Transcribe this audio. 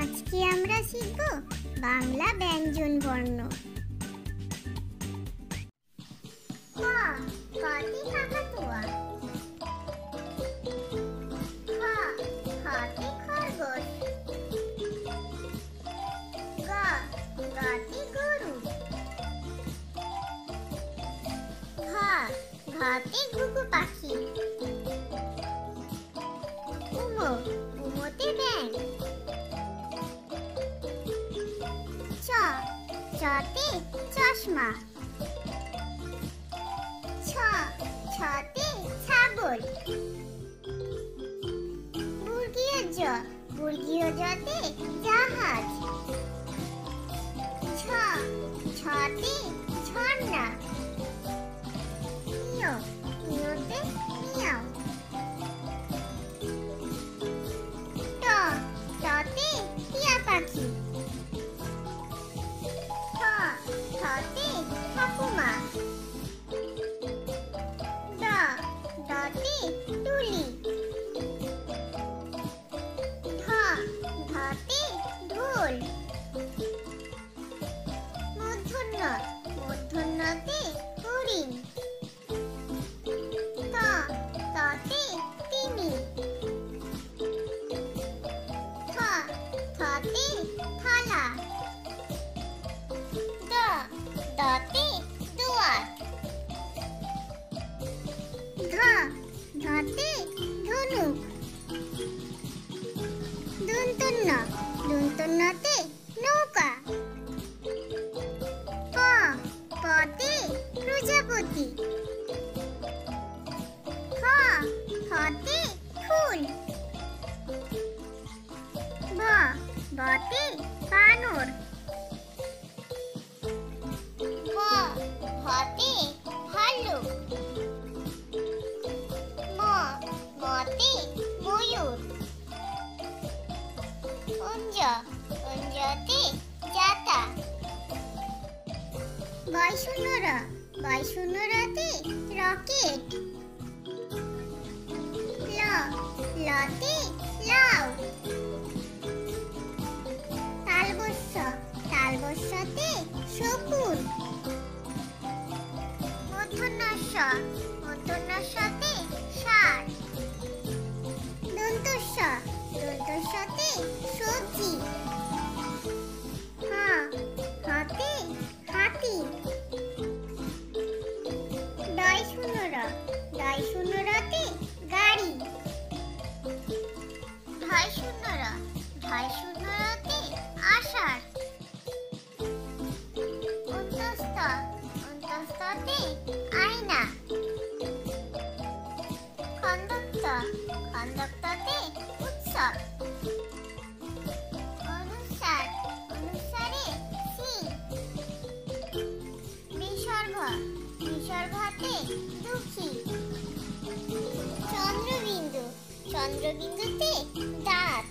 আজকে আমরা শিখব বাংলা ব্যঞ্জন বর্ণ। ক কতে কাকাতুয়া, খ খতে খরগোশ, গ গতে গরু, ঘ ঘতে ঘুঘু পাখি, উমোতে ব্যাঙ, চ চতে চশমা, ছ ছতে ছাগল, বর্গীয় জতে জাহাজ, ছ ছতে ঝর্ণা, ইয়োতে মিয়াও, ট টতে টিয়া পাখি, ঠ ঠতে ঠাকুমা, ড ডতে টুলি, ঢ ঢতে ঢোল, মূর্ধন্যতে হরিণ, ত ততে তিমি, থ থতে থালা, দ দতে দুয়ার, ধ ধতে ধনুক, দন্তন্যতে নৌকা, প পতে প্রজাপতি, খ খতে ফুল, ব বতে বানর, ভ ভতে ভাল্লুক, ম মতে ময়ূর, অঞ্জতে জাতা, বয়শূন্যরতে রকেট, ল লতে লাউ, তালবস্যতে শকুন, মূর্ধন্যতে ষাঁড়, দন্তস্যতে সবজি, হতে হাতি, ডয়শূন্যরতে গাড়ি, ঢয়শূন্যরতে আষাঢ়, অন্তস্ততে আয়না, খন্দক্ততে উৎসব, অনুসারে সিং, বিসর্গতে দুঃখী, চন্দ্রবিন্দুতে দাঁত,